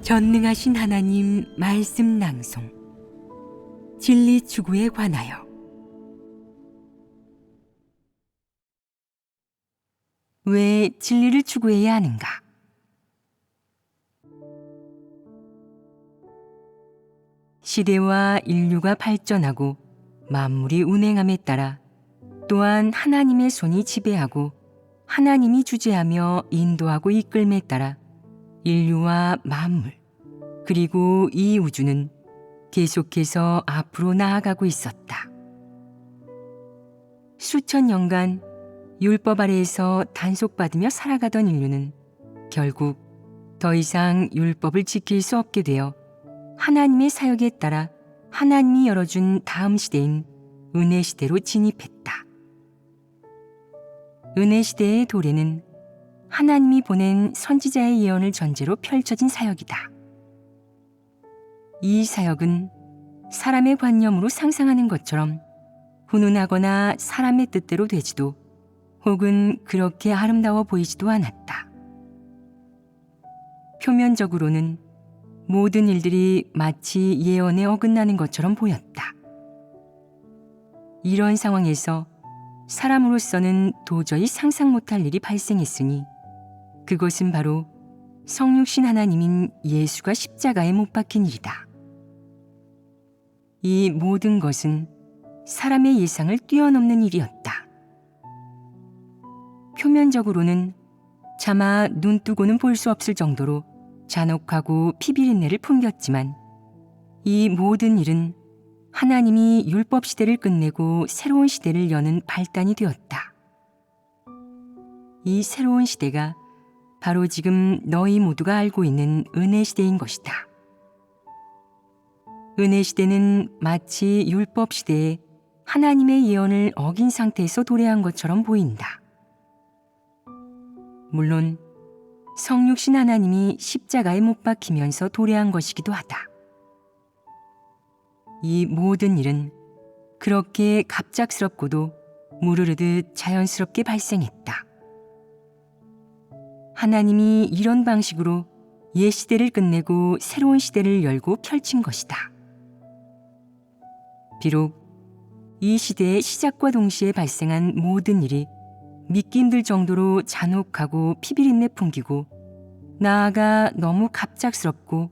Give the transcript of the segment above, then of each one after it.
전능하신 하나님 말씀 낭송 진리 추구에 관하여. 왜 진리를 추구해야 하는가? 시대와 인류가 발전하고 만물이 운행함에 따라 또한 하나님의 손이 지배하고 하나님이 주재하며 인도하고 이끌음에 따라 인류와 만물 그리고 이 우주는 계속해서 앞으로 나아가고 있었다. 수천 년간 율법 아래에서 단속받으며 살아가던 인류는 결국 더 이상 율법을 지킬 수 없게 되어 하나님의 사역에 따라 하나님이 열어준 다음 시대인 은혜 시대로 진입했다. 은혜 시대의 도래는 하나님이 보낸 선지자의 예언을 전제로 펼쳐진 사역이다. 이 사역은 사람의 관념으로 상상하는 것처럼 훈훈하거나 사람의 뜻대로 되지도 혹은 그렇게 아름다워 보이지도 않았다. 표면적으로는 모든 일들이 마치 예언에 어긋나는 것처럼 보였다. 이런 상황에서 사람으로서는 도저히 상상 못할 일이 발생했으니 그것은 바로 성육신 하나님인 예수가 십자가에 못 박힌 일이다. 이 모든 것은 사람의 예상을 뛰어넘는 일이었다. 표면적으로는 차마 눈 뜨고는 볼 수 없을 정도로 잔혹하고 피비린내를 풍겼지만 이 모든 일은 하나님이 율법 시대를 끝내고 새로운 시대를 여는 발단이 되었다. 이 새로운 시대가 바로 지금 너희 모두가 알고 있는 은혜 시대인 것이다. 은혜 시대는 마치 율법 시대에 하나님의 예언을 어긴 상태에서 도래한 것처럼 보인다. 물론 성육신 하나님이 십자가에 못 박히면서 도래한 것이기도 하다. 이 모든 일은 그렇게 갑작스럽고도 무르르듯 자연스럽게 발생했다. 하나님이 이런 방식으로 옛 시대를 끝내고 새로운 시대를 열고 펼친 것이다. 비록 이 시대의 시작과 동시에 발생한 모든 일이 믿기 힘들 정도로 잔혹하고 피비린내 풍기고 나아가 너무 갑작스럽고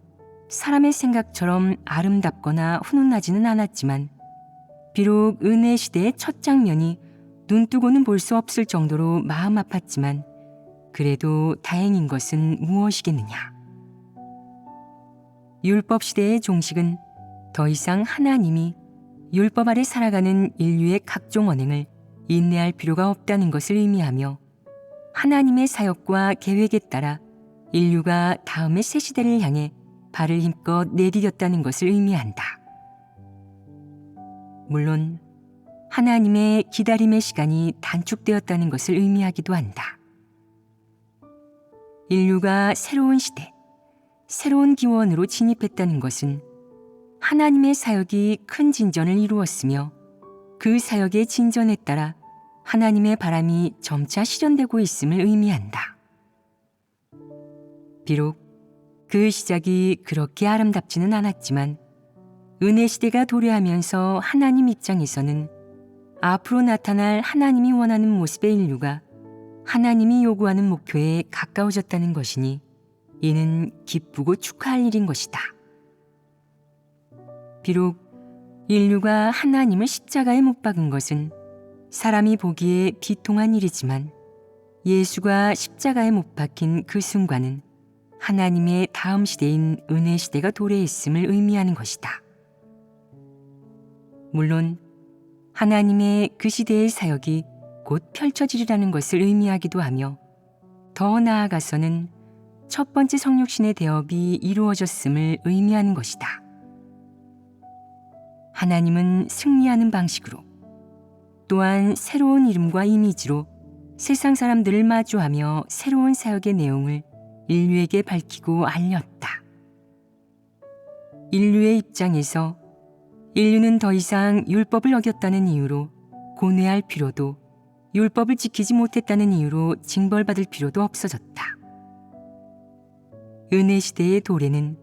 사람의 생각처럼 아름답거나 훈훈하지는 않았지만 비록 은혜 시대의 첫 장면이 눈뜨고는 볼 수 없을 정도로 마음 아팠지만 그래도 다행인 것은 무엇이겠느냐. 율법 시대의 종식은 더 이상 하나님이 율법 아래 살아가는 인류의 각종 언행을 인내할 필요가 없다는 것을 의미하며 하나님의 사역과 계획에 따라 인류가 다음의 새 시대를 향해 발을 힘껏 내디뎠다는 것을 의미한다. 물론 하나님의 기다림의 시간이 단축되었다는 것을 의미하기도 한다. 인류가 새로운 시대, 새로운 기원으로 진입했다는 것은 하나님의 사역이 큰 진전을 이루었으며 그 사역의 진전에 따라 하나님의 바람이 점차 실현되고 있음을 의미한다. 비록 그 시작이 그렇게 아름답지는 않았지만 은혜 시대가 도래하면서 하나님 입장에서는 앞으로 나타날 하나님이 원하는 모습의 인류가 하나님이 요구하는 목표에 가까워졌다는 것이니 이는 기쁘고 축하할 일인 것이다. 비록 인류가 하나님을 십자가에 못 박은 것은 사람이 보기에 비통한 일이지만 예수가 십자가에 못 박힌 그 순간은 하나님의 다음 시대인 은혜 시대가 도래했음을 의미하는 것이다. 물론 하나님의 그 시대의 사역이 곧 펼쳐지리라는 것을 의미하기도 하며 더 나아가서는 첫 번째 성육신의 대업이 이루어졌음을 의미하는 것이다. 하나님은 승리하는 방식으로 또한 새로운 이름과 이미지로 세상 사람들을 마주하며 새로운 사역의 내용을 인류에게 밝히고 알렸다. 인류의 입장에서 인류는 더 이상 율법을 어겼다는 이유로 고뇌할 필요도 율법을 지키지 못했다는 이유로 징벌받을 필요도 없어졌다. 은혜 시대의 도래는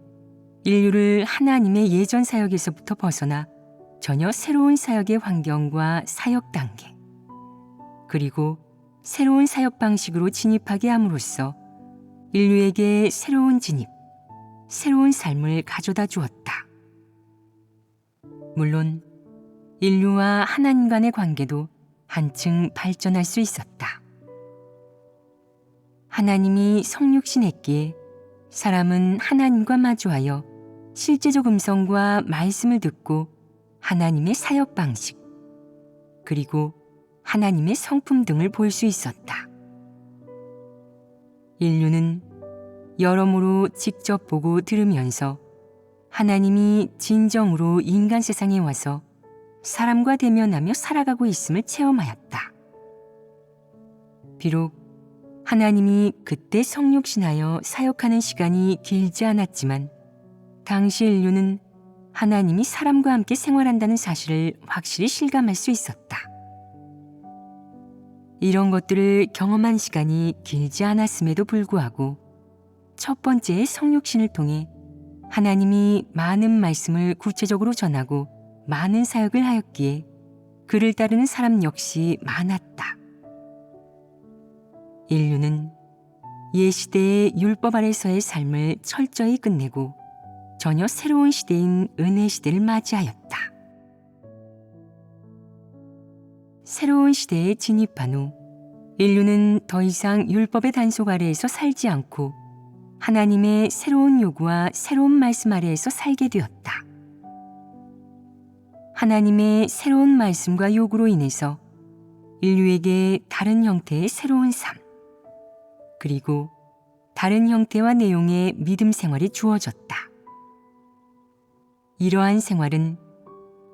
인류를 하나님의 예전 사역에서부터 벗어나 전혀 새로운 사역의 환경과 사역 단계, 그리고 새로운 사역 방식으로 진입하게 함으로써 인류에게 새로운 진입, 새로운 삶을 가져다 주었다. 물론 인류와 하나님 간의 관계도 한층 발전할 수 있었다. 하나님이 성육신했기에 사람은 하나님과 마주하여 실제적 음성과 말씀을 듣고 하나님의 사역 방식, 그리고 하나님의 성품 등을 볼 수 있었다. 인류는 여러모로 직접 보고 들으면서 하나님이 진정으로 인간 세상에 와서 사람과 대면하며 살아가고 있음을 체험하였다. 비록 하나님이 그때 성육신하여 사역하는 시간이 길지 않았지만 당시 인류는 하나님이 사람과 함께 생활한다는 사실을 확실히 실감할 수 있었다. 이런 것들을 경험한 시간이 길지 않았음에도 불구하고 첫 번째의 성육신을 통해 하나님이 많은 말씀을 구체적으로 전하고 많은 사역을 하였기에 그를 따르는 사람 역시 많았다. 인류는 옛 시대의 율법 아래서의 삶을 철저히 끝내고 전혀 새로운 시대인 은혜 시대를 맞이하였다. 새로운 시대에 진입한 후 인류는 더 이상 율법의 단속 아래에서 살지 않고 하나님의 새로운 요구와 새로운 말씀 아래에서 살게 되었다. 하나님의 새로운 말씀과 요구로 인해서 인류에게 다른 형태의 새로운 삶, 그리고 다른 형태와 내용의 믿음 생활이 주어졌다. 이러한 생활은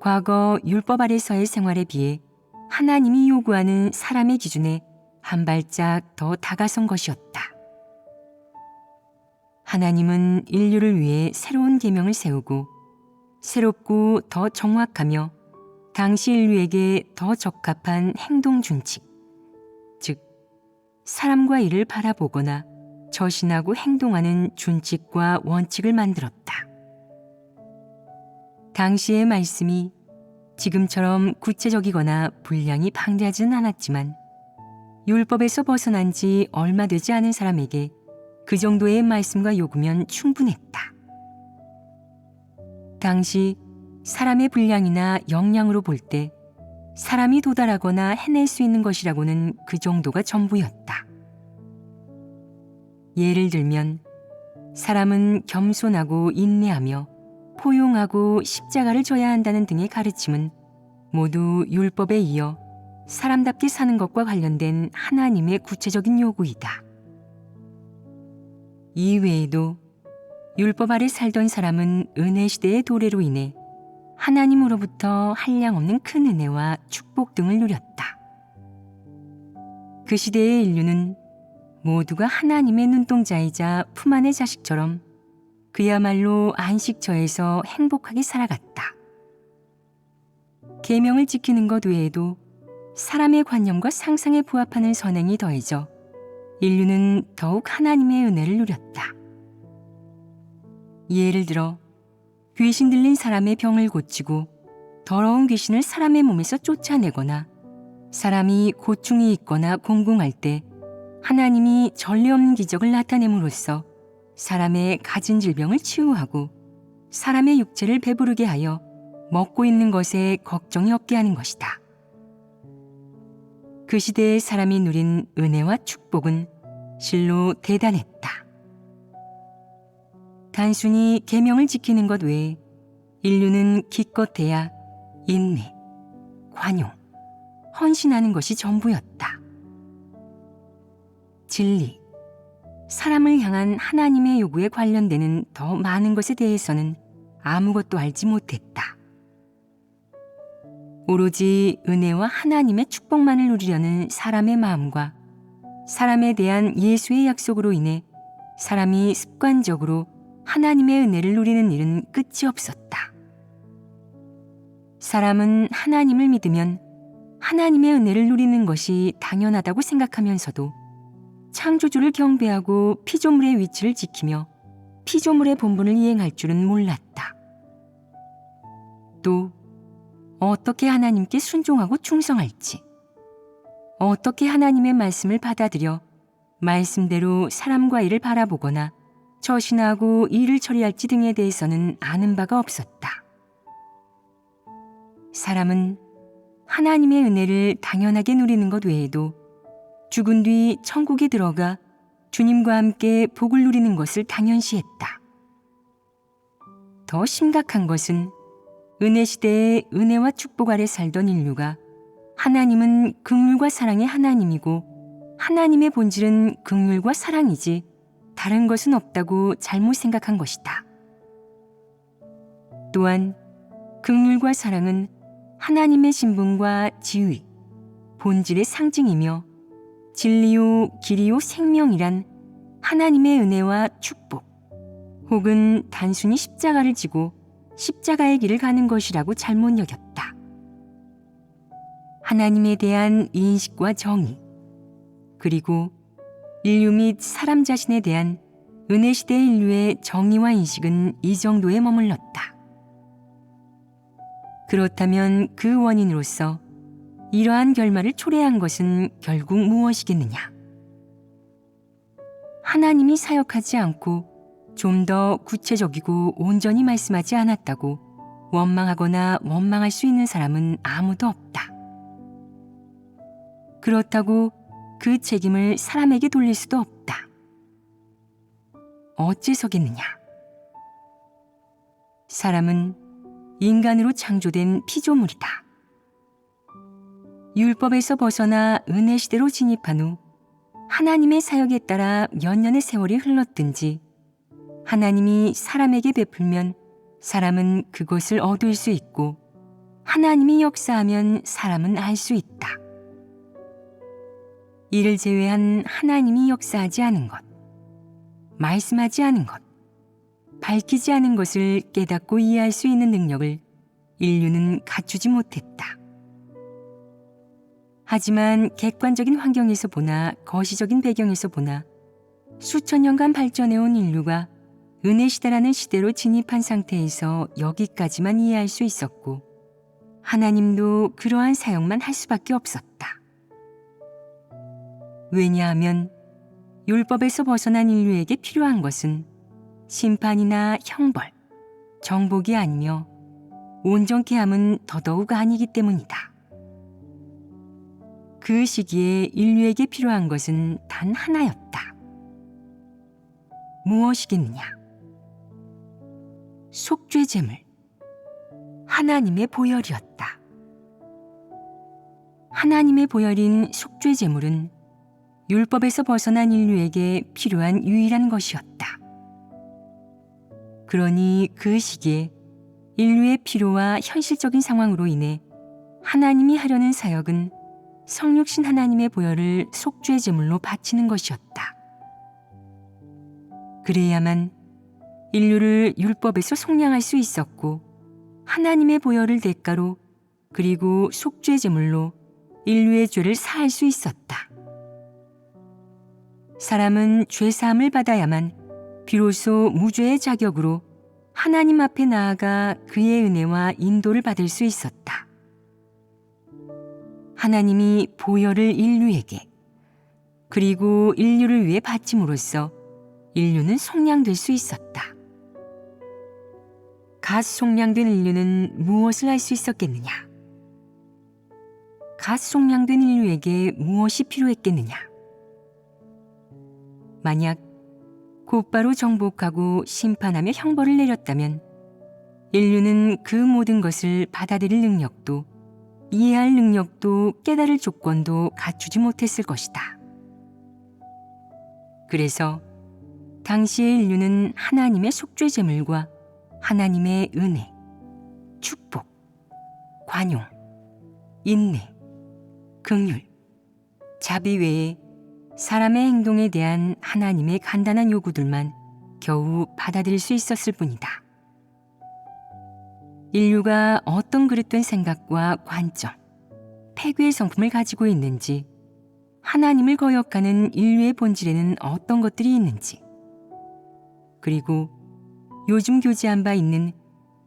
과거 율법 아래서의 생활에 비해 하나님이 요구하는 사람의 기준에 한 발짝 더 다가선 것이었다. 하나님은 인류를 위해 새로운 계명을 세우고 새롭고 더 정확하며 당시 인류에게 더 적합한 행동 준칙, 즉 사람과 이를 바라보거나 처신하고 행동하는 준칙과 원칙을 만들었다. 당시의 말씀이 지금처럼 구체적이거나 분량이 방대하지는 않았지만 율법에서 벗어난 지 얼마 되지 않은 사람에게 그 정도의 말씀과 요구면 충분했다. 당시 사람의 분량이나 역량으로 볼 때 사람이 도달하거나 해낼 수 있는 것이라고는 그 정도가 전부였다. 예를 들면 사람은 겸손하고 인내하며 포용하고 십자가를 져야 한다는 등의 가르침은 모두 율법에 이어 사람답게 사는 것과 관련된 하나님의 구체적인 요구이다. 이외에도 율법 아래 살던 사람은 은혜 시대의 도래로 인해 하나님으로부터 한량없는 큰 은혜와 축복 등을 누렸다. 그 시대의 인류는 모두가 하나님의 눈동자이자 품 안의 자식처럼 그야말로 안식처에서 행복하게 살아갔다. 계명을 지키는 것 외에도 사람의 관념과 상상에 부합하는 선행이 더해져 인류는 더욱 하나님의 은혜를 누렸다. 예를 들어 귀신 들린 사람의 병을 고치고 더러운 귀신을 사람의 몸에서 쫓아내거나 사람이 고충이 있거나 공공할 때 하나님이 전례 없는 기적을 나타냄으로써 사람의 가진 질병을 치유하고 사람의 육체를 배부르게 하여 먹고 있는 것에 걱정이 없게 하는 것이다. 그 시대의 사람이 누린 은혜와 축복은 실로 대단했다. 단순히 계명을 지키는 것 외에 인류는 기껏해야 인내, 관용, 헌신하는 것이 전부였다. 진리, 사람을 향한 하나님의 요구에 관련되는 더 많은 것에 대해서는 아무것도 알지 못했다. 오로지 은혜와 하나님의 축복만을 누리려는 사람의 마음과 사람에 대한 예수의 약속으로 인해 사람이 습관적으로 하나님의 은혜를 누리는 일은 끝이 없었다. 사람은 하나님을 믿으면 하나님의 은혜를 누리는 것이 당연하다고 생각하면서도 창조주를 경배하고 피조물의 위치를 지키며 피조물의 본분을 이행할 줄은 몰랐다. 또 어떻게 하나님께 순종하고 충성할지, 어떻게 하나님의 말씀을 받아들여 말씀대로 사람과 일을 바라보거나 처신하고 일을 처리할지 등에 대해서는 아는 바가 없었다. 사람은 하나님의 은혜를 당연하게 누리는 것 외에도 죽은 뒤 천국에 들어가 주님과 함께 복을 누리는 것을 당연시했다. 더 심각한 것은 은혜 시대에 은혜와 축복 아래 살던 인류가 하나님은 긍휼과 사랑의 하나님이고 하나님의 본질은 긍휼과 사랑이지 다른 것은 없다고 잘못 생각한 것이다. 또한 긍휼과 사랑은 하나님의 신분과 지위, 본질의 상징이며 진리요 길이요 생명이란 하나님의 은혜와 축복 혹은 단순히 십자가를 지고 십자가의 길을 가는 것이라고 잘못 여겼다. 하나님에 대한 인식과 정의, 그리고 인류 및 사람 자신에 대한 은혜 시대 인류의 정의와 인식은 이 정도에 머물렀다. 그렇다면 그 원인으로서 이러한 결말을 초래한 것은 결국 무엇이겠느냐? 하나님이 사역하지 않고 좀 더 구체적이고 온전히 말씀하지 않았다고 원망하거나 원망할 수 있는 사람은 아무도 없다. 그렇다고 그 책임을 사람에게 돌릴 수도 없다. 어째서겠느냐? 사람은 인간으로 창조된 피조물이다. 율법에서 벗어나 은혜 시대로 진입한 후 하나님의 사역에 따라 몇 년의 세월이 흘렀든지 하나님이 사람에게 베풀면 사람은 그것을 얻을 수 있고 하나님이 역사하면 사람은 알 수 있다. 이를 제외한 하나님이 역사하지 않은 것, 말씀하지 않은 것, 밝히지 않은 것을 깨닫고 이해할 수 있는 능력을 인류는 갖추지 못했다. 하지만 객관적인 환경에서 보나 거시적인 배경에서 보나 수천 년간 발전해온 인류가 은혜 시대라는 시대로 진입한 상태에서 여기까지만 이해할 수 있었고 하나님도 그러한 사역만 할 수밖에 없었다. 왜냐하면 율법에서 벗어난 인류에게 필요한 것은 심판이나 형벌, 정복이 아니며 온전케 함은 더더욱 아니기 때문이다. 그 시기에 인류에게 필요한 것은 단 하나였다. 무엇이겠느냐? 속죄 제물, 하나님의 보혈이었다. 하나님의 보혈인 속죄 제물은 율법에서 벗어난 인류에게 필요한 유일한 것이었다. 그러니 그 시기에 인류의 필요와 현실적인 상황으로 인해 하나님이 하려는 사역은 성육신 하나님의 보혈을 속죄 제물로 바치는 것이었다. 그래야만 인류를 율법에서 속량할 수 있었고 하나님의 보혈을 대가로 그리고 속죄 제물로 인류의 죄를 사할 수 있었다. 사람은 죄사함을 받아야만 비로소 무죄의 자격으로 하나님 앞에 나아가 그의 은혜와 인도를 받을 수 있었다. 하나님이 보혈을 인류에게 그리고 인류를 위해 바침으로써 인류는 속량될 수 있었다. 갓 속량된 인류는 무엇을 할 수 있었겠느냐? 갓 속량된 인류에게 무엇이 필요했겠느냐? 만약 곧바로 정복하고 심판하며 형벌을 내렸다면 인류는 그 모든 것을 받아들일 능력도 이해할 능력도 깨달을 조건도 갖추지 못했을 것이다. 그래서 당시의 인류는 하나님의 속죄 제물과 하나님의 은혜, 축복, 관용, 인내, 긍휼, 자비 외에 사람의 행동에 대한 하나님의 간단한 요구들만 겨우 받아들일 수 있었을 뿐이다. 인류가 어떤 그릇된 생각과 관점, 폐괴의 성품을 가지고 있는지, 하나님을 거역하는 인류의 본질에는 어떤 것들이 있는지, 그리고 요즘 교제한 바 있는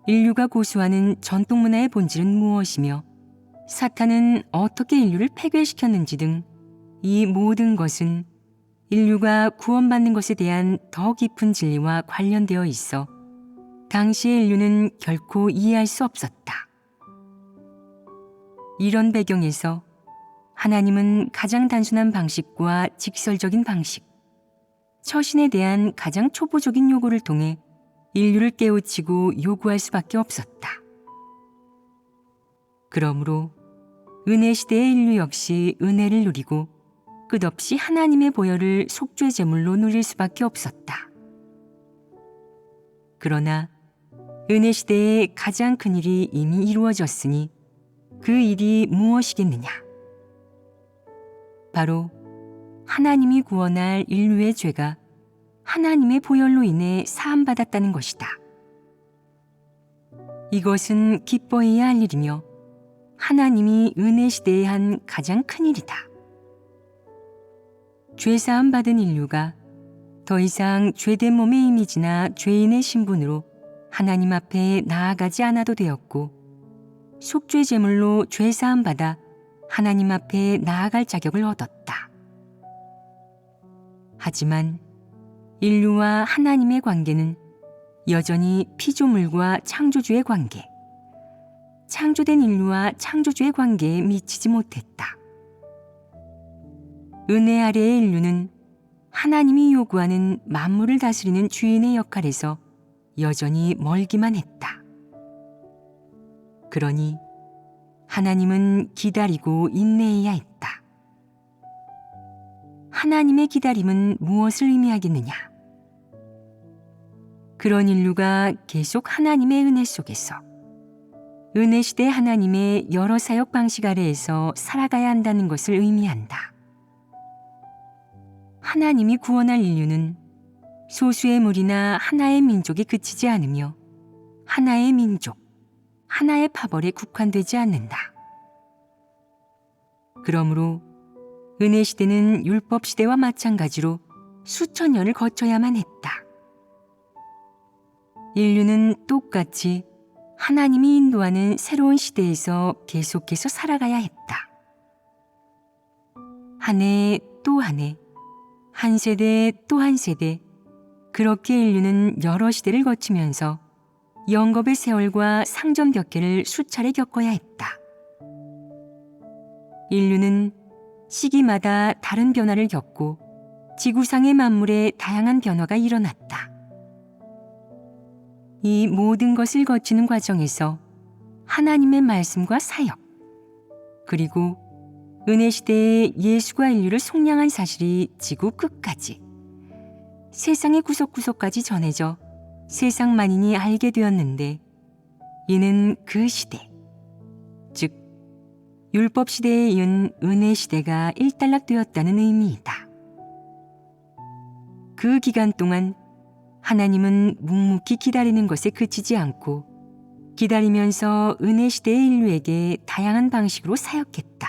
인류가 고수하는 전통 문화의 본질은 무엇이며 사탄은 어떻게 인류를 폐괴시켰는지 등 이 모든 것은 인류가 구원받는 것에 대한 더 깊은 진리와 관련되어 있어 당시의 인류는 결코 이해할 수 없었다. 이런 배경에서 하나님은 가장 단순한 방식과 직설적인 방식, 처신에 대한 가장 초보적인 요구를 통해 인류를 깨우치고 요구할 수밖에 없었다. 그러므로 은혜 시대의 인류 역시 은혜를 누리고 끝없이 하나님의 보혈을 속죄 제물로 누릴 수밖에 없었다. 그러나 은혜 시대의 가장 큰 일이 이미 이루어졌으니 그 일이 무엇이겠느냐? 바로 하나님이 구원할 인류의 죄가 하나님의 보혈로 인해 사함받았다는 것이다. 이것은 기뻐해야 할 일이며 하나님이 은혜 시대에 한 가장 큰 일이다. 죄사함 받은 인류가 더 이상 죄된 몸의 이미지나 죄인의 신분으로 하나님 앞에 나아가지 않아도 되었고 속죄 제물로 죄사함 받아 하나님 앞에 나아갈 자격을 얻었다. 하지만 인류와 하나님의 관계는 여전히 피조물과 창조주의 관계, 창조된 인류와 창조주의 관계에 미치지 못했다. 은혜 아래의 인류는 하나님이 요구하는 만물을 다스리는 주인의 역할에서 여전히 멀기만 했다. 그러니 하나님은 기다리고 인내해야 했다. 하나님의 기다림은 무엇을 의미하겠느냐? 그런 인류가 계속 하나님의 은혜 속에서 은혜 시대 하나님의 여러 사역 방식 아래에서 살아가야 한다는 것을 의미한다. 하나님이 구원할 인류는 소수의 무리나 하나의 민족에 그치지 않으며 하나의 민족, 하나의 파벌에 국한되지 않는다. 그러므로 은혜 시대는 율법 시대와 마찬가지로 수천 년을 거쳐야만 했다. 인류는 똑같이 하나님이 인도하는 새로운 시대에서 계속해서 살아가야 했다. 한 해 또 한 해, 한 세대 또 한 세대, 그렇게 인류는 여러 시대를 거치면서 영겁의 세월과 상점벽해를 수차례 겪어야 했다. 인류는 시기마다 다른 변화를 겪고 지구상의 만물에 다양한 변화가 일어났다. 이 모든 것을 거치는 과정에서 하나님의 말씀과 사역, 그리고 은혜 시대에 예수가 인류를 속량한 사실이 지구 끝까지, 세상의 구석구석까지 전해져 세상 만인이 알게 되었는데, 이는 그 시대, 즉 율법 시대에 이은 은혜 시대가 일단락되었다는 의미이다. 그 기간 동안 하나님은 묵묵히 기다리는 것에 그치지 않고 기다리면서 은혜 시대의 인류에게 다양한 방식으로 사역했다.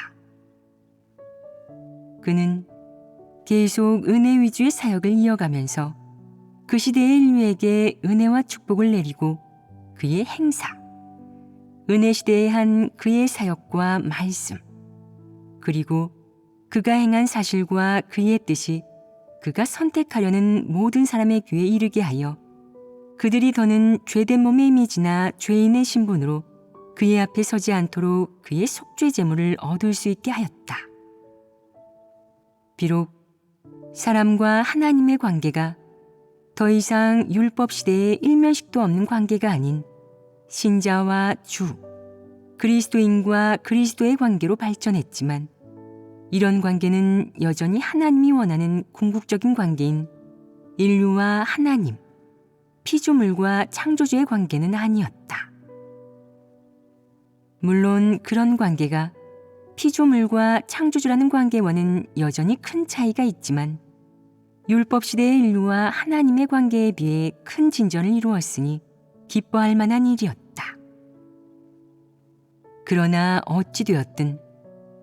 그는 계속 은혜 위주의 사역을 이어가면서 그 시대의 인류에게 은혜와 축복을 내리고 그의 행사, 은혜 시대에 한 그의 사역과 말씀, 그리고 그가 행한 사실과 그의 뜻이 그가 선택하려는 모든 사람의 귀에 이르게 하여 그들이 더는 죄된 몸의 이미지나 죄인의 신분으로 그의 앞에 서지 않도록 그의 속죄 제물을 얻을 수 있게 하였다. 비록 사람과 하나님의 관계가 더 이상 율법 시대에 일면식도 없는 관계가 아닌 신자와 주, 그리스도인과 그리스도의 관계로 발전했지만 이런 관계는 여전히 하나님이 원하는 궁극적인 관계인 인류와 하나님, 피조물과 창조주의 관계는 아니었다. 물론 그런 관계가 피조물과 창조주라는 관계와는 여전히 큰 차이가 있지만 율법 시대의 인류와 하나님의 관계에 비해 큰 진전을 이루었으니 기뻐할 만한 일이었다. 그러나 어찌되었든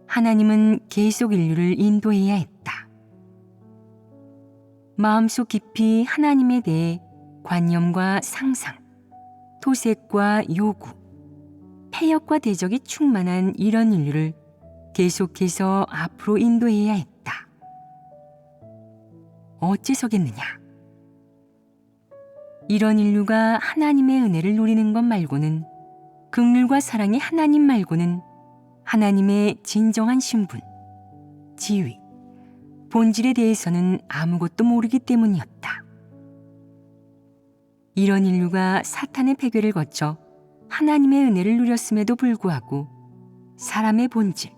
하나님은 계속 인류를 인도해야 했다. 마음속 깊이 하나님에 대해 관념과 상상, 토색과 요구, 폐역과 대적이 충만한 이런 인류를 계속해서 앞으로 인도해야 했다. 어째서겠느냐? 이런 인류가 하나님의 은혜를 누리는 것 말고는, 긍휼과 사랑의 하나님 말고는 하나님의 진정한 신분, 지위, 본질에 대해서는 아무것도 모르기 때문이었다. 이런 인류가 사탄의 패괴를 거쳐 하나님의 은혜를 누렸음에도 불구하고 사람의 본질,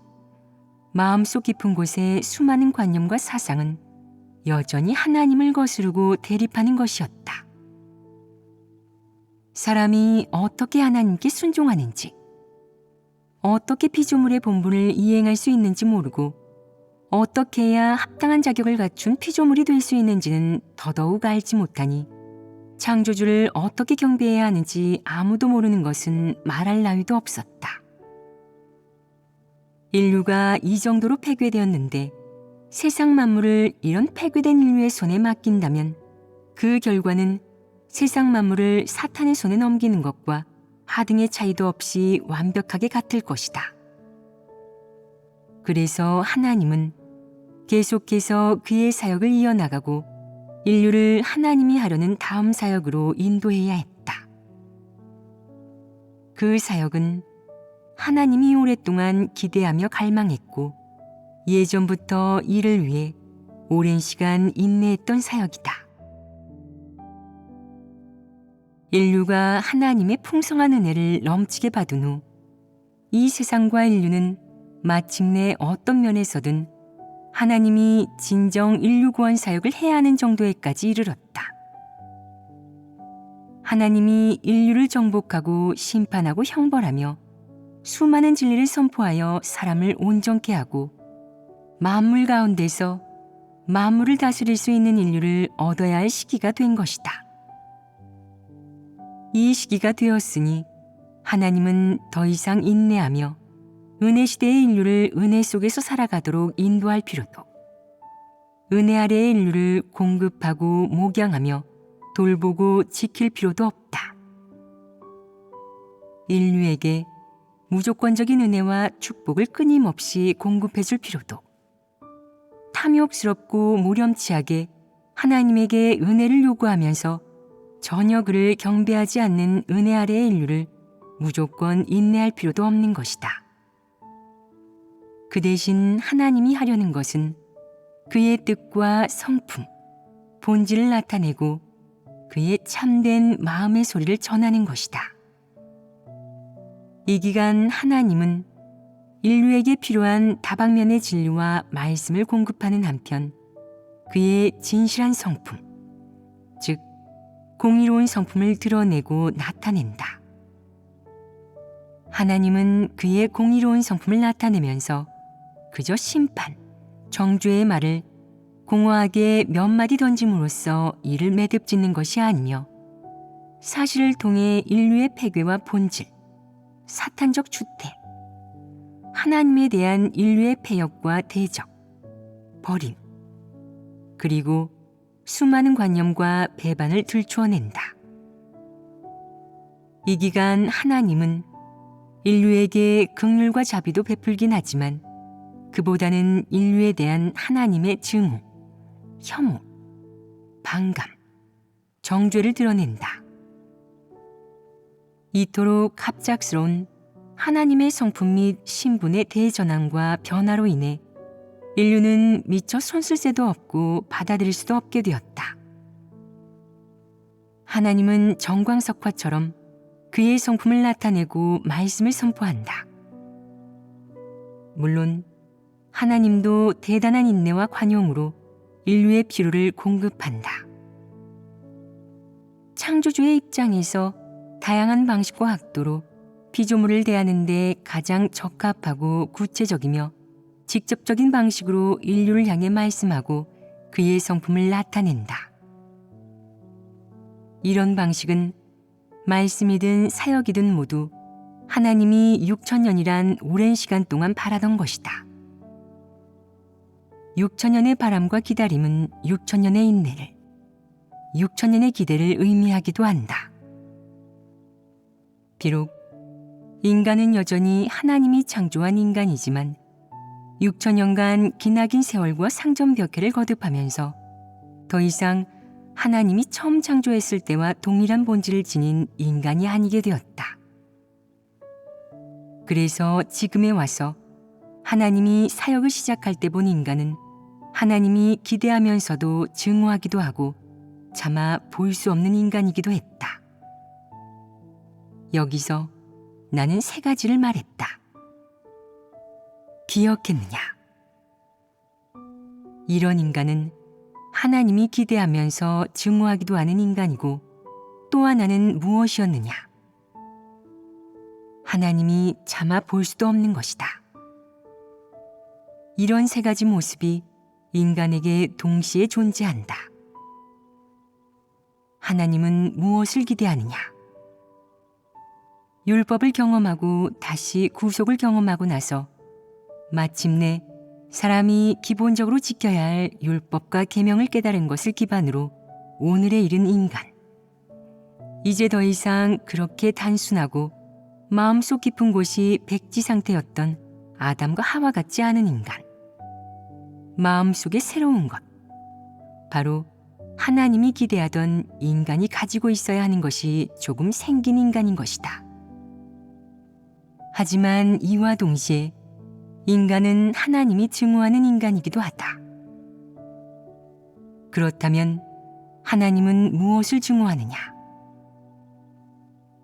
마음속 깊은 곳의 수많은 관념과 사상은 여전히 하나님을 거스르고 대립하는 것이었다. 사람이 어떻게 하나님께 순종하는지, 어떻게 피조물의 본분을 이행할 수 있는지 모르고 어떻게 해야 합당한 자격을 갖춘 피조물이 될 수 있는지는 더더욱 알지 못하니 창조주를 어떻게 경배해야 하는지 아무도 모르는 것은 말할 나위도 없었다. 인류가 이 정도로 패괴되었는데 세상 만물을 이런 패괴된 인류의 손에 맡긴다면 그 결과는 세상 만물을 사탄의 손에 넘기는 것과 하등의 차이도 없이 완벽하게 같을 것이다. 그래서 하나님은 계속해서 그의 사역을 이어나가고 인류를 하나님이 하려는 다음 사역으로 인도해야 했다. 그 사역은 하나님이 오랫동안 기대하며 갈망했고 예전부터 이를 위해 오랜 시간 인내했던 사역이다. 인류가 하나님의 풍성한 은혜를 넘치게 받은 후 이 세상과 인류는 마침내 어떤 면에서든 하나님이 진정 인류 구원 사역을 해야 하는 정도에까지 이르렀다. 하나님이 인류를 정복하고 심판하고 형벌하며 수많은 진리를 선포하여 사람을 온전케 하고 만물 가운데서 만물을 다스릴 수 있는 인류를 얻어야 할 시기가 된 것이다. 이 시기가 되었으니 하나님은 더 이상 인내하며 은혜 시대의 인류를 은혜 속에서 살아가도록 인도할 필요도, 은혜 아래의 인류를 공급하고 목양하며 돌보고 지킬 필요도 없다. 인류에게 무조건적인 은혜와 축복을 끊임없이 공급해 줄 필요도, 탐욕스럽고 무렴치하게 하나님에게 은혜를 요구하면서 전혀 그를 경배하지 않는 은혜 아래의 인류를 무조건 인내할 필요도 없는 것이다. 그 대신 하나님이 하려는 것은 그의 뜻과 성품, 본질을 나타내고 그의 참된 마음의 소리를 전하는 것이다. 이 기간 하나님은 인류에게 필요한 다방면의 진리와 말씀을 공급하는 한편 그의 진실한 성품, 즉 공의로운 성품을 드러내고 나타낸다. 하나님은 그의 공의로운 성품을 나타내면서 그저 심판, 정죄의 말을 공허하게 몇 마디 던짐으로써 이를 매듭짓는 것이 아니며 사실을 통해 인류의 패괴와 본질, 사탄적 주태, 하나님에 대한 인류의 패역과 대적, 버림, 그리고 수많은 관념과 배반을 들추어낸다. 이 기간 하나님은 인류에게 긍휼과 자비도 베풀긴 하지만 그보다는 인류에 대한 하나님의 증오, 혐오, 반감, 정죄를 드러낸다. 이토록 갑작스러운 하나님의 성품 및 신분의 대전환과 변화로 인해 인류는 미처 손쓸 새도 없고 받아들일 수도 없게 되었다. 하나님은 정광석화처럼 그의 성품을 나타내고 말씀을 선포한다. 물론 하나님도 대단한 인내와 관용으로 인류의 필요를 공급한다. 창조주의 입장에서 다양한 방식과 각도로 피조물을 대하는 데 가장 적합하고 구체적이며 직접적인 방식으로 인류를 향해 말씀하고 그의 성품을 나타낸다. 이런 방식은 말씀이든 사역이든 모두 하나님이 6천년이란 오랜 시간 동안 바라던 것이다. 6천년의 바람과 기다림은 6천년의 인내를, 6천년의 기대를 의미하기도 한다. 비록 인간은 여전히 하나님이 창조한 인간이지만 6천년간 기나긴 세월과 상점벽해를 거듭하면서 더 이상 하나님이 처음 창조했을 때와 동일한 본질을 지닌 인간이 아니게 되었다. 그래서 지금에 와서 하나님이 사역을 시작할 때 본 인간은 하나님이 기대하면서도 증오하기도 하고 차마 볼 수 없는 인간이기도 했다. 여기서 나는 3가지를 말했다. 기억했느냐? 이런 인간은 하나님이 기대하면서 증오하기도 하는 인간이고 또 하나는 무엇이었느냐? 하나님이 차마 볼 수도 없는 것이다. 이런 3가지 모습이 인간에게 동시에 존재한다. 하나님은 무엇을 기대하느냐? 율법을 경험하고 다시 구속을 경험하고 나서 마침내 사람이 기본적으로 지켜야 할 율법과 계명을 깨달은 것을 기반으로 오늘에 이른 인간. 이제 더 이상 그렇게 단순하고 마음속 깊은 곳이 백지 상태였던 아담과 하와 같지 않은 인간. 마음속에 새로운 것. 바로 하나님이 기대하던 인간이 가지고 있어야 하는 것이 조금 생긴 인간인 것이다. 하지만 이와 동시에 인간은 하나님이 증오하는 인간이기도 하다. 그렇다면 하나님은 무엇을 증오하느냐?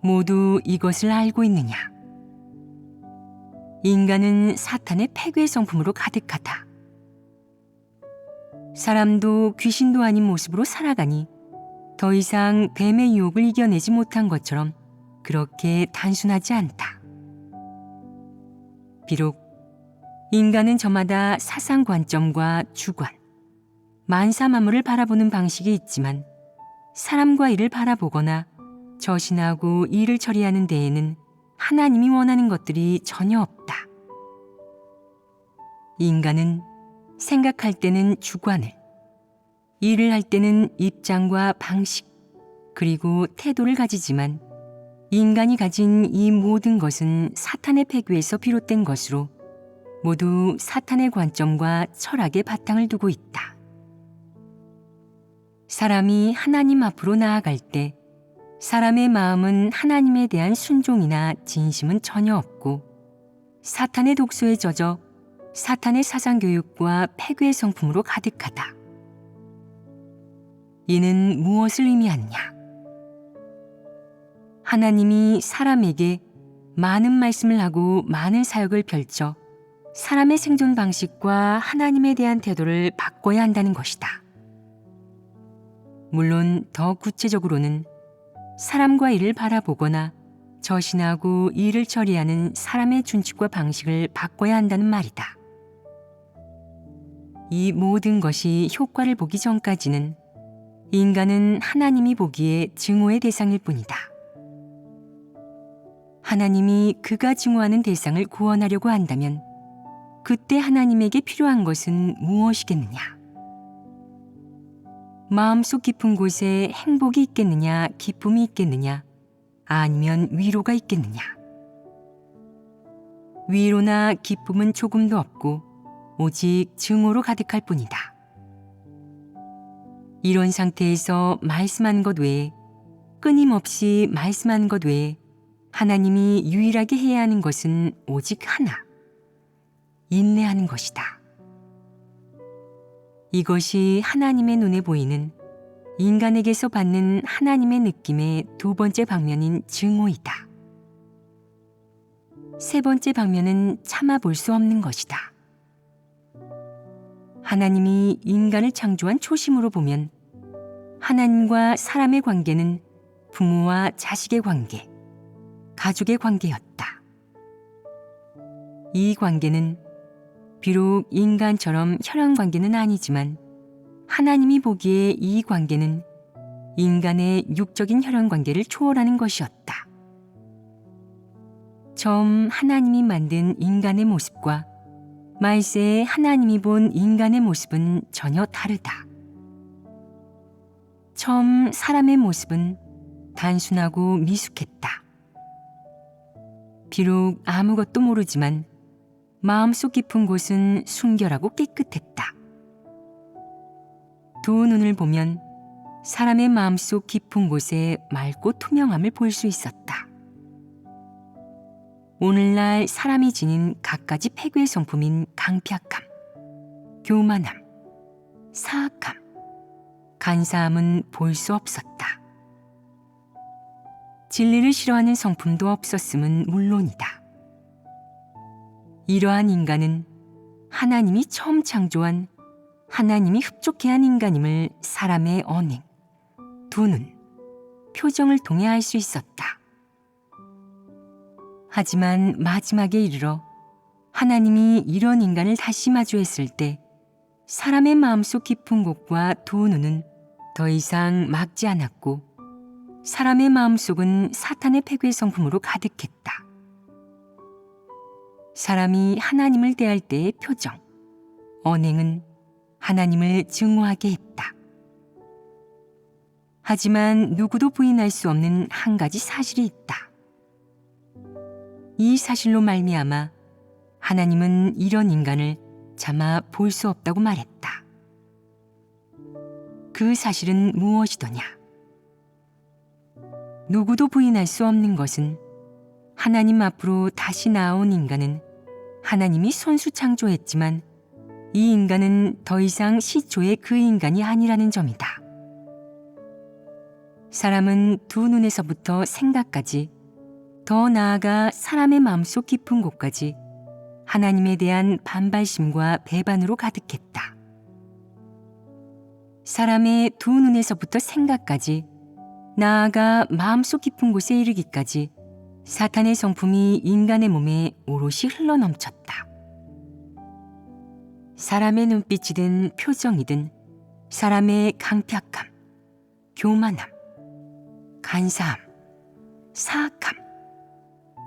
모두 이것을 알고 있느냐? 인간은 사탄의 패괴의 성품으로 가득하다. 사람도 귀신도 아닌 모습으로 살아가니 더 이상 뱀의 유혹을 이겨내지 못한 것처럼 그렇게 단순하지 않다. 비록 인간은 저마다 사상 관점과 주관, 만사 만물을 바라보는 방식이 있지만 사람과 일을 바라보거나 저신하고 일을 처리하는 데에는 하나님이 원하는 것들이 전혀 없다. 인간은 생각할 때는 주관을, 일을 할 때는 입장과 방식, 그리고 태도를 가지지만 인간이 가진 이 모든 것은 사탄의 패괴에서 비롯된 것으로 모두 사탄의 관점과 철학의 바탕을 두고 있다. 사람이 하나님 앞으로 나아갈 때 사람의 마음은 하나님에 대한 순종이나 진심은 전혀 없고 사탄의 독소에 젖어 사탄의 사상교육과 패괴의 성품으로 가득하다. 이는 무엇을 의미하느냐? 하나님이 사람에게 많은 말씀을 하고 많은 사역을 펼쳐 사람의 생존 방식과 하나님에 대한 태도를 바꿔야 한다는 것이다. 물론 더 구체적으로는 사람과 일을 바라보거나 저신하고 일을 처리하는 사람의 준칙과 방식을 바꿔야 한다는 말이다. 이 모든 것이 효과를 보기 전까지는 인간은 하나님이 보기에 증오의 대상일 뿐이다. 하나님이 그가 증오하는 대상을 구원하려고 한다면 그때 하나님에게 필요한 것은 무엇이겠느냐? 마음속 깊은 곳에 행복이 있겠느냐, 기쁨이 있겠느냐, 아니면 위로가 있겠느냐? 위로나 기쁨은 조금도 없고 오직 증오로 가득할 뿐이다. 이런 상태에서 말씀하는 것 외에, 끊임없이 말씀하는 것 외에 하나님이 유일하게 해야 하는 것은 오직 하나, 인내하는 것이다. 이것이 하나님의 눈에 보이는 인간에게서 받는 하나님의 느낌의 2번째 방면인 증오이다. 3번째 방면은 참아 볼 수 없는 것이다. 하나님이 인간을 창조한 초심으로 보면 하나님과 사람의 관계는 부모와 자식의 관계, 가족의 관계였다. 이 관계는 비록 인간처럼 혈연 관계는 아니지만 하나님이 보기에 이 관계는 인간의 육적인 혈연 관계를 초월하는 것이었다. 처음 하나님이 만든 인간의 모습과 말세에 하나님이 본 인간의 모습은 전혀 다르다. 처음 사람의 모습은 단순하고 미숙했다. 비록 아무것도 모르지만 마음속 깊은 곳은 순결하고 깨끗했다. 두 눈을 보면 사람의 마음속 깊은 곳에 맑고 투명함을 볼 수 있었다. 오늘날 사람이 지닌 갖가지 패괴의 성품인 강팍함, 교만함, 사악함, 간사함은 볼 수 없었다. 진리를 싫어하는 성품도 없었음은 물론이다. 이러한 인간은 하나님이 처음 창조한 하나님이 흡족해한 인간임을 사람의 언행, 두 눈, 표정을 통해 알 수 있었다. 하지만 마지막에 이르러 하나님이 이런 인간을 다시 마주했을 때 사람의 마음속 깊은 곳과 두 눈은 더 이상 막지 않았고 사람의 마음속은 사탄의 패괴 성품으로 가득했다. 사람이 하나님을 대할 때의 표정, 언행은 하나님을 증오하게 했다. 하지만 누구도 부인할 수 없는 한 가지 사실이 있다. 이 사실로 말미암아 하나님은 이런 인간을 차마 볼 수 없다고 말했다. 그 사실은 무엇이더냐? 누구도 부인할 수 없는 것은 하나님 앞으로 다시 나온 인간은 하나님이 손수 창조했지만 이 인간은 더 이상 시초의 그 인간이 아니라는 점이다. 사람은 두 눈에서부터 생각까지, 더 나아가 사람의 마음속 깊은 곳까지 하나님에 대한 반발심과 배반으로 가득했다. 사람의 두 눈에서부터 생각까지, 나아가 마음속 깊은 곳에 이르기까지 사탄의 성품이 인간의 몸에 오롯이 흘러넘쳤다. 사람의 눈빛이든 표정이든 사람의 강팍함, 교만함, 간사함, 사악함,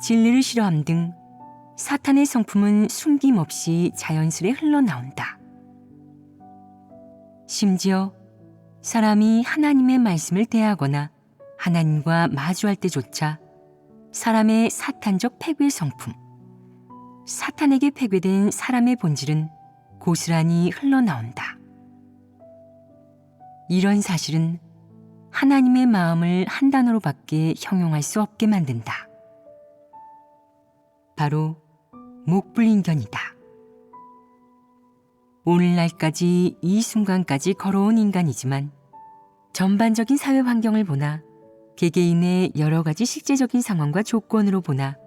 진리를 싫어함 등 사탄의 성품은 숨김없이 자연스레 흘러나온다. 심지어 사람이 하나님의 말씀을 대하거나 하나님과 마주할 때조차 사람의 사탄적 패괴 성품, 사탄에게 패괴된 사람의 본질은 고스란히 흘러나온다. 이런 사실은 하나님의 마음을 한 단어로밖에 형용할 수 없게 만든다. 바로 목불인견이다. 오늘날까지 이 순간까지 걸어온 인간이지만 전반적인 사회 환경을 보나 개개인의 여러 가지 실제적인 상황과 조건으로 보나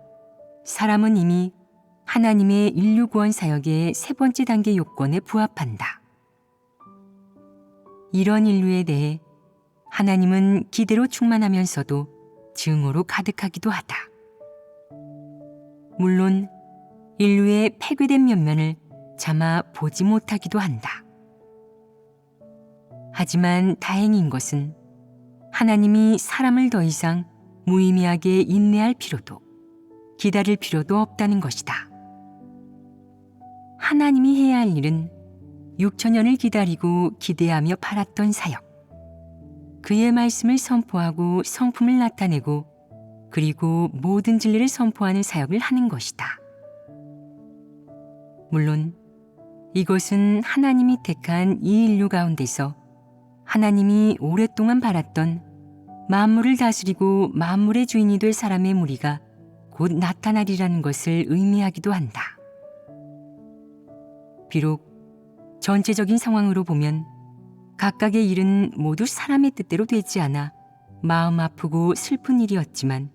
사람은 이미 하나님의 인류 구원 사역의 세 번째 단계 요건에 부합한다. 이런 인류에 대해 하나님은 기대로 충만하면서도 증오로 가득하기도 하다. 물론 인류의 패괴된 면면을 차마 보지 못하기도 한다. 하지만 다행인 것은 하나님이 사람을 더 이상 무의미하게 인내할 필요도 기다릴 필요도 없다는 것이다. 하나님이 해야 할 일은 6천년을 기다리고 기대하며 바랐던 사역, 그의 말씀을 선포하고 성품을 나타내고 그리고 모든 진리를 선포하는 사역을 하는 것이다. 물론 이것은 하나님이 택한 이 인류 가운데서 하나님이 오랫동안 바랐던 만물을 다스리고 만물의 주인이 될 사람의 무리가 곧 나타나리라는 것을 의미하기도 한다. 비록 전체적인 상황으로 보면 각각의 일은 모두 사람의 뜻대로 되지 않아 마음 아프고 슬픈 일이었지만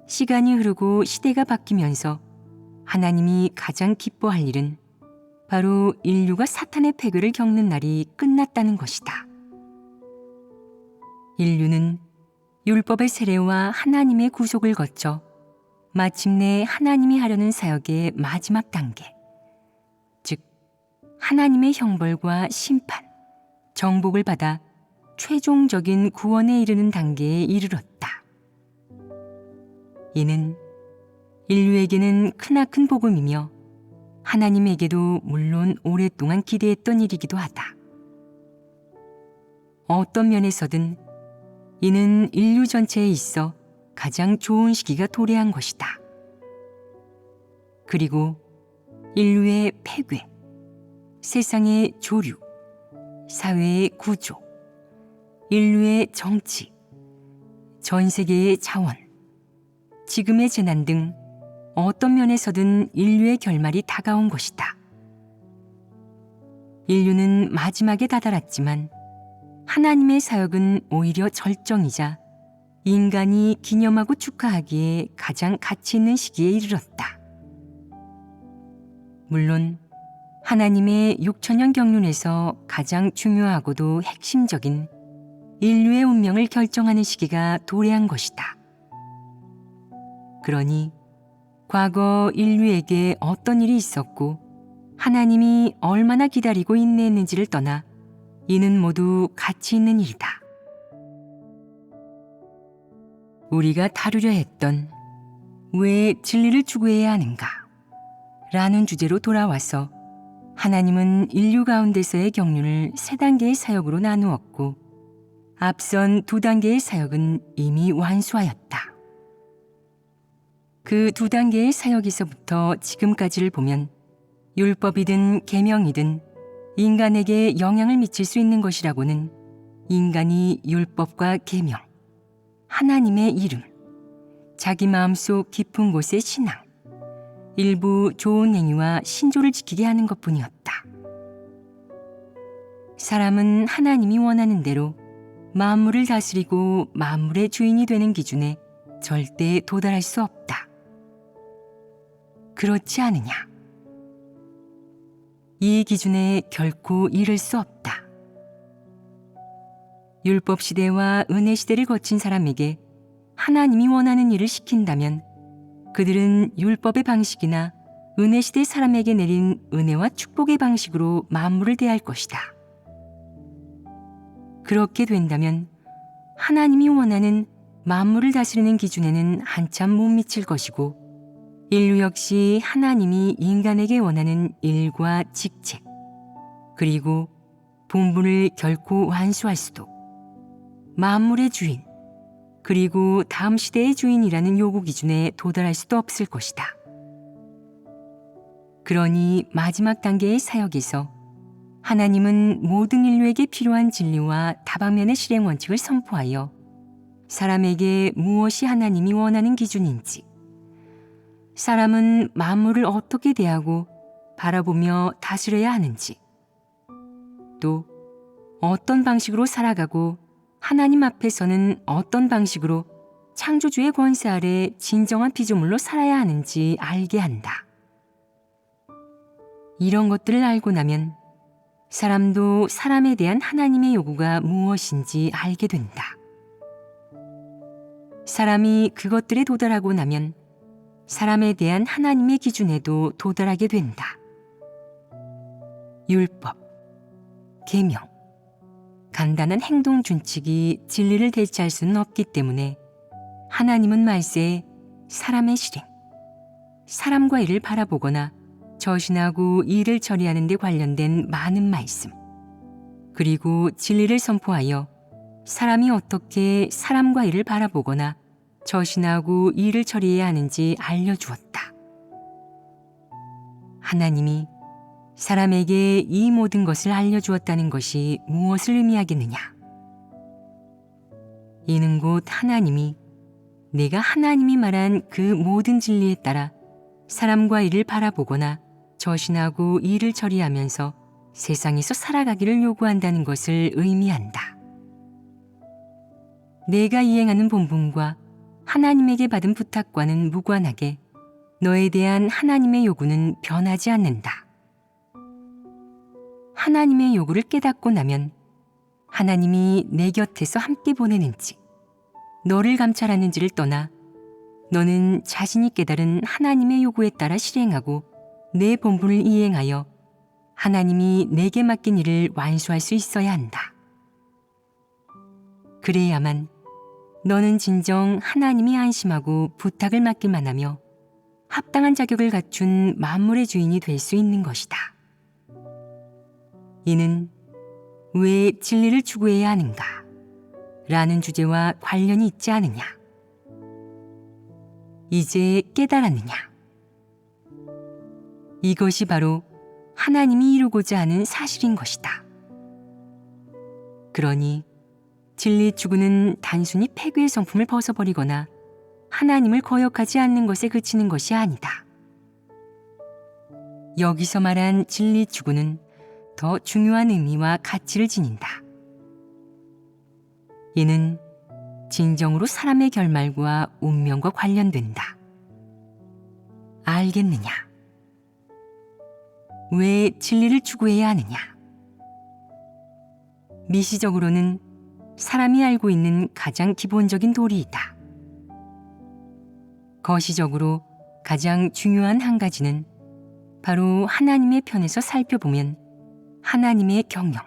시간이 흐르고 시대가 바뀌면서 하나님이 가장 기뻐할 일은 바로 인류가 사탄의 패괴를 겪는 날이 끝났다는 것이다. 인류는 율법의 세례와 하나님의 구속을 거쳐 마침내 하나님이 하려는 사역의 마지막 단계, 즉 하나님의 형벌과 심판, 정복을 받아 최종적인 구원에 이르는 단계에 이르렀다. 이는 인류에게는 크나큰 복음이며 하나님에게도 물론 오랫동안 기대했던 일이기도 하다. 어떤 면에서든 이는 인류 전체에 있어 가장 좋은 시기가 도래한 것이다. 그리고 인류의 폐괴, 세상의 조류, 사회의 구조, 인류의 정치, 전 세계의 자원, 지금의 재난 등 어떤 면에서든 인류의 결말이 다가온 것이다. 인류는 마지막에 다다랐지만 하나님의 사역은 오히려 절정이자 인간이 기념하고 축하하기에 가장 가치 있는 시기에 이르렀다. 물론 하나님의 6천년 경륜에서 가장 중요하고도 핵심적인 인류의 운명을 결정하는 시기가 도래한 것이다. 그러니 과거 인류에게 어떤 일이 있었고 하나님이 얼마나 기다리고 인내했는지를 떠나 이는 모두 가치 있는 일이다. 우리가 다루려 했던 왜 진리를 추구해야 하는가? 라는 주제로 돌아와서 하나님은 인류 가운데서의 경륜을 3단계의 사역으로 나누었고 앞선 2단계의 사역은 이미 완수하였다. 그 2단계의 사역에서부터 지금까지를 보면 율법이든 계명이든 인간에게 영향을 미칠 수 있는 것이라고는 인간이 율법과 계명, 하나님의 이름, 자기 마음속 깊은 곳의 신앙, 일부 좋은 행위와 신조를 지키게 하는 것뿐이었다. 사람은 하나님이 원하는 대로 만물을 다스리고 만물의 주인이 되는 기준에 절대 도달할 수 없다. 그렇지 않으냐? 이 기준에 결코 이를 수 없다. 율법 시대와 은혜 시대를 거친 사람에게 하나님이 원하는 일을 시킨다면 그들은 율법의 방식이나 은혜 시대 사람에게 내린 은혜와 축복의 방식으로 만물을 대할 것이다. 그렇게 된다면 하나님이 원하는 만물을 다스리는 기준에는 한참 못 미칠 것이고 인류 역시 하나님이 인간에게 원하는 일과 직책, 그리고 본분을 결코 완수할 수도, 만물의 주인, 그리고 다음 시대의 주인이라는 요구 기준에 도달할 수도 없을 것이다. 그러니 마지막 단계의 사역에서 하나님은 모든 인류에게 필요한 진리와 다방면의 실행 원칙을 선포하여 사람에게 무엇이 하나님이 원하는 기준인지, 사람은 만물을 어떻게 대하고 바라보며 다스려야 하는지, 또 어떤 방식으로 살아가고 하나님 앞에서는 어떤 방식으로 창조주의 권세 아래 진정한 피조물로 살아야 하는지 알게 한다. 이런 것들을 알고 나면 사람도 사람에 대한 하나님의 요구가 무엇인지 알게 된다. 사람이 그것들에 도달하고 나면 사람에 대한 하나님의 기준에도 도달하게 된다. 율법, 계명, 간단한 행동 준칙이 진리를 대체할 수는 없기 때문에 하나님은 말세에 사람의 실행, 사람과 이를 바라보거나 저신하고 일을 처리하는 데 관련된 많은 말씀, 그리고 진리를 선포하여 사람이 어떻게 사람과 이를 바라보거나 저신하고 일을 처리해야 하는지 알려주었다. 하나님이 사람에게 이 모든 것을 알려주었다는 것이 무엇을 의미하겠느냐? 이는 곧 하나님이 내가 하나님이 말한 그 모든 진리에 따라 사람과 이를 바라보거나 저신하고 일을 처리하면서 세상에서 살아가기를 요구한다는 것을 의미한다. 내가 이행하는 본분과 하나님에게 받은 부탁과는 무관하게 너에 대한 하나님의 요구는 변하지 않는다. 하나님의 요구를 깨닫고 나면 하나님이 내 곁에서 함께 보내는지 너를 감찰하는지를 떠나 너는 자신이 깨달은 하나님의 요구에 따라 실행하고 내 본분을 이행하여 하나님이 내게 맡긴 일을 완수할 수 있어야 한다. 그래야만 너는 진정 하나님이 안심하고 부탁을 맡길만 하며 합당한 자격을 갖춘 만물의 주인이 될 수 있는 것이다. 이는 왜 진리를 추구해야 하는가? 라는 주제와 관련이 있지 않느냐? 이제 깨달았느냐? 이것이 바로 하나님이 이루고자 하는 사실인 것이다. 그러니 진리 추구는 단순히 폐괴의 성품을 벗어버리거나 하나님을 거역하지 않는 것에 그치는 것이 아니다. 여기서 말한 진리 추구는 더 중요한 의미와 가치를 지닌다. 이는 진정으로 사람의 결말과 운명과 관련된다. 알겠느냐? 왜 진리를 추구해야 하느냐? 미시적으로는 사람이 알고 있는 가장 기본적인 도리이다. 거시적으로 가장 중요한 한 가지는 바로 하나님의 편에서 살펴보면 하나님의 경영,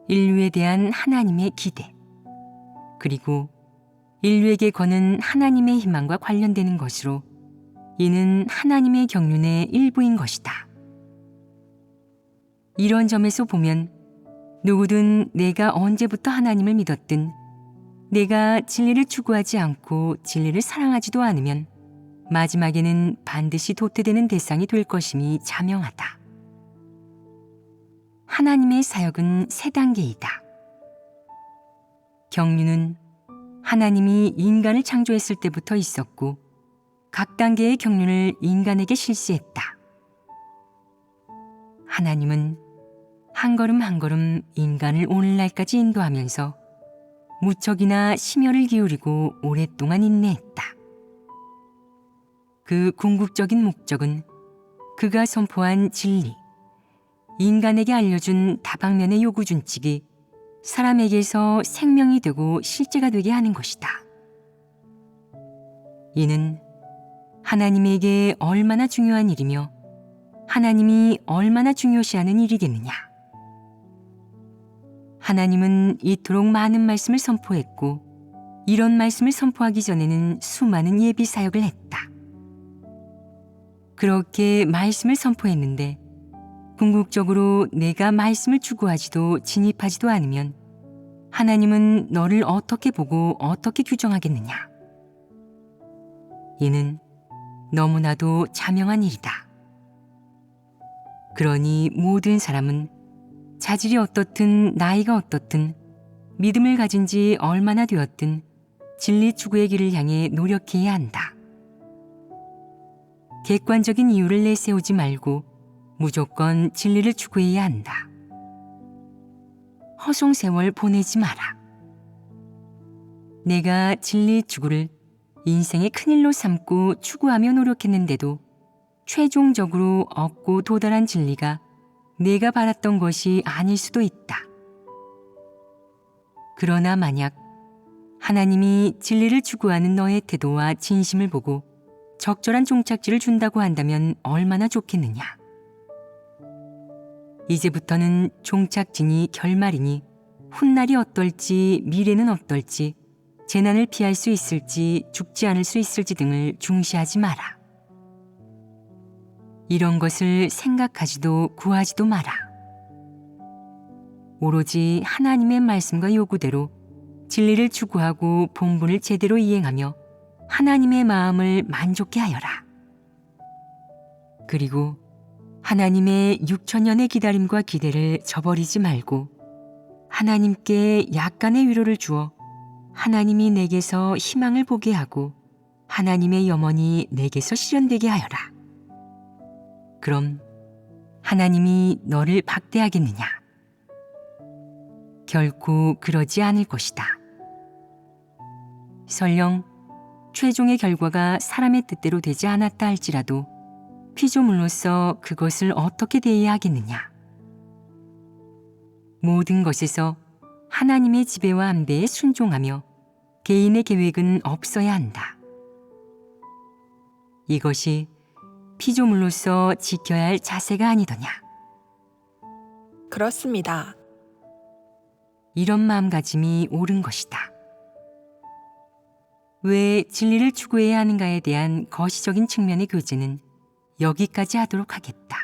인류에 대한 하나님의 기대, 그리고 인류에게 거는 하나님의 희망과 관련되는 것으로 이는 하나님의 경륜의 일부인 것이다. 이런 점에서 보면 누구든 내가 언제부터 하나님을 믿었든 내가 진리를 추구하지 않고 진리를 사랑하지도 않으면 마지막에는 반드시 도태되는 대상이 될 것임이 자명하다. 하나님의 사역은 세 단계이다. 경륜은 하나님이 인간을 창조했을 때부터 있었고 각 단계의 경륜을 인간에게 실시했다. 하나님은 한 걸음 한 걸음 인간을 오늘날까지 인도하면서 무척이나 심혈을 기울이고 오랫동안 인내했다. 그 궁극적인 목적은 그가 선포한 진리, 인간에게 알려준 다방면의 요구 준칙이 사람에게서 생명이 되고 실제가 되게 하는 것이다. 이는 하나님에게 얼마나 중요한 일이며 하나님이 얼마나 중요시하는 일이겠느냐. 하나님은 이토록 많은 말씀을 선포했고 이런 말씀을 선포하기 전에는 수많은 예비 사역을 했다. 그렇게 말씀을 선포했는데 궁극적으로 내가 말씀을 추구하지도 진입하지도 않으면 하나님은 너를 어떻게 보고 어떻게 규정하겠느냐. 이는 너무나도 자명한 일이다. 그러니 모든 사람은 자질이 어떻든 나이가 어떻든 믿음을 가진 지 얼마나 되었든 진리 추구의 길을 향해 노력해야 한다. 객관적인 이유를 내세우지 말고 무조건 진리를 추구해야 한다. 허송세월 보내지 마라. 내가 진리 추구를 인생의 큰일로 삼고 추구하며 노력했는데도 최종적으로 얻고 도달한 진리가 내가 바랐던 것이 아닐 수도 있다. 그러나 만약 하나님이 진리를 추구하는 너의 태도와 진심을 보고 적절한 종착지를 준다고 한다면 얼마나 좋겠느냐. 이제부터는 종착지니 결말이니 훗날이 어떨지 미래는 어떨지 재난을 피할 수 있을지 죽지 않을 수 있을지 등을 중시하지 마라. 이런 것을 생각하지도 구하지도 마라. 오로지 하나님의 말씀과 요구대로 진리를 추구하고 본분을 제대로 이행하며 하나님의 마음을 만족케 하여라. 그리고 하나님의 6천년의 기다림과 기대를 저버리지 말고 하나님께 약간의 위로를 주어 하나님이 내게서 희망을 보게 하고 하나님의 염원이 내게서 실현되게 하여라. 그럼 하나님이 너를 박대하겠느냐? 결코 그러지 않을 것이다. 설령 최종의 결과가 사람의 뜻대로 되지 않았다 할지라도 피조물로서 그것을 어떻게 대해야 하겠느냐? 모든 것에서 하나님의 지배와 안배에 순종하며 개인의 계획은 없어야 한다. 이것이 피조물로서 지켜야 할 자세가 아니더냐? 그렇습니다. 이런 마음가짐이 옳은 것이다. 왜 진리를 추구해야 하는가에 대한 거시적인 측면의 교제는 여기까지 하도록 하겠다.